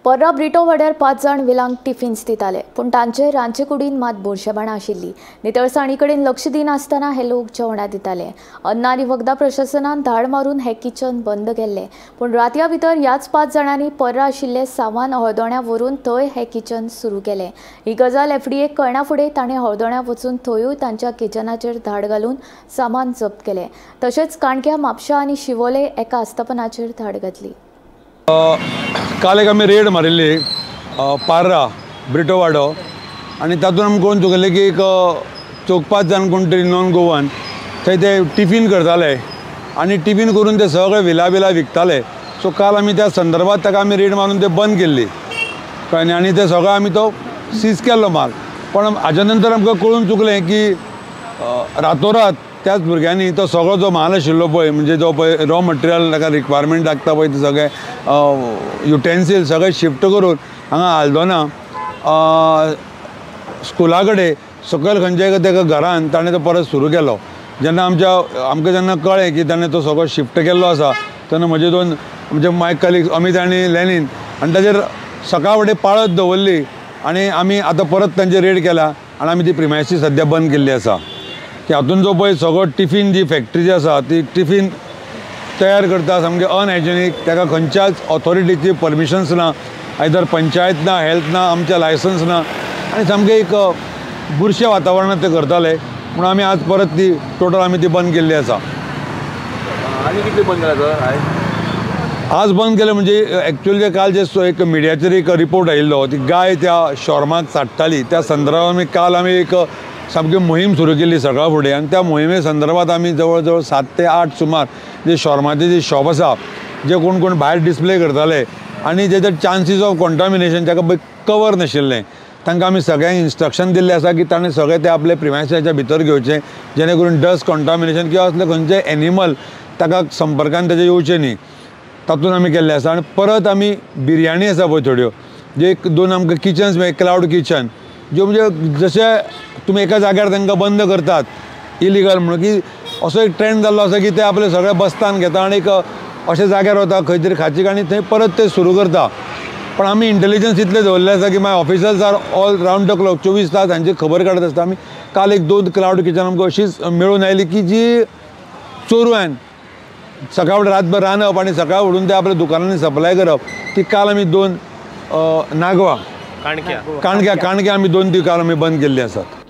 पर्रा ब्रिटो वाड्यार 5 जाण विलांक टिफिन्स दिताले, पूण तांचे रांदचे कुडीन मात बुरशेपणां आशिल्ली। नितळसाणी कडेन लक्ष दिनासतना हे लोक जेवणां दिताले। अन्न आनी वखदां प्रशासनान धाड मारून हे किचन बंद केल्ले, पूण रातया भितर ह्याच 5 जाणांनी पर्रा आशिल्ले सामान हळदोण्या व्हरून थंय हे किचन सुरू केले। ही गजाल एफडीएक कळना फुडें ताणें हळदोण्या वचून थंयूय तांच्या किचनाचेर धाड घालून सामान जप्त केले। तशेंच काणक्या, म्हापशा आनी शिवोले एका आस्थापनाचेर धाड घातली। काल एक आमी रेड मारिल्ली पार्रा ब्रिटो वाडो आनी तातूंत आमी कळून चुकलें की एक 4-5 जाण कोण तरी नॉन गोवन थंय ते टिफीन करताले आनी टिफीन करून ते सगळे विला विकताले। सो काल आमी त्या संदर्भात ताका आमी रेड मारून ते बंद केल्ली कळ्ळें आनी ते सगळो आमी तो सीज केल्लो माल। पण हाच्या नंतर आमकां कळून चुकलें की रातोरात त्याच भुरग्यांनी तो सगळो जो म्हाल आशिल्लो पळय, म्हणजे जो पळय रॉ मटेरियल ताका रिक्वायरमेंट लागता पळय ते सगळे युटेन्सील सगळे शिफ्ट करून हांगा आल्दोना स्कुला कडेन सकयल खंयच्याय ताका घरान ताणें तो परत सुरू केलो। जेन्ना आमकां जेन्ना कळ्ळें की ताणें तो सगळो शिफ्ट केल्लो आसा तेन्ना म्हणजे माय कलीग्स अमित आनी लेनीन आनी ताचेर सकाळ फुडें पाळत दवरली आनी आमी आतां परत तांचेर रेड केला आनी आमी ती प्रिमायसीस सद्या बंद केल्ली आसा। की हातून जो पळय सगळो टिफीन जी फॅक्टरी जी आसा ती टिफीन तयार करता सामकें अनहायजेनीक, ताका खंयच्याच ऑथॉरिटीची परमिशन्स ना, आयदर पंचायत ना, हेल्थ ना, आमचे लायसन्स ना आनी सामकें एक बुरशे वातावरणांत ते करताले। म्हणून आमी आज परत ती टोटल आमी ती बंद केल्ली आसा। आनी कितले बंद केला आज बंद केलें म्हणजे एक्चुअली काल जे एक मिडियाचेर एक रिपोर्ट आयिल्लो, ती गाय त्या शॉर्माक चाट्टाली, त्या संदर्भात काल आमी एक सामकी मोहीम सुरू केली सकाळ फुडें आनी त्या मोहिमे संदर्भात आमी जवळ जवळ 7 ते 8 सुमार जे शॉर्माचे जे शॉप आसा जे कोण भायर डिस्प्ले करताले आनी जेचे चान्सीस ऑफ कॉन्टामिनेशन ताका कवर नाशिल्लें तांकां आमी सगळ्यांक इन्स्ट्रक्शन दिल्लें आसा की ताणें सगळे ते आपले प्रिमायसाच्या भितर घेवचें, जेणे करून डस्ट कॉन्टामिनेशन किंवा असले खंयचे एनिमल ताका संपर्कान ताचे येवचे न्ही, तातूंत आमी केल्लें आसा। आनी परत आमी बिरयाणी आसा पळय थोड्यो, जे 1-2 आमकां किचन्स मेळ्ळे क्लाउड किचन, ज्यो म्हणजे जशे तुमी एका जाग्यार तांकां बंद करतात इलिगल म्हणून, की असो एक ट्रेंड जाल्लो आसा की ते आपले सगळे बस्तान घेता आनी अशे जाग्यार वता खंय तरी खाचीक आनी थंय परत ते सुरू करता। पण आमी इंटेलिजन्स इतले दवरले आसा की my officers are all round the clock 24 तास हांची खबर काडत आसता। आमी काल 1-2 क्लाउड किचन आमकां अशीच मेळून आयली की जी चोरवान सकाळ फुडें रातभर रांदप आनी सकाळ फुडें ते आपल्या दुकानांनी सप्लाय करप, ती काल आमी 2 नागवा काणक्या आमी 2 ती काल आमी बंद केल्ली आसात।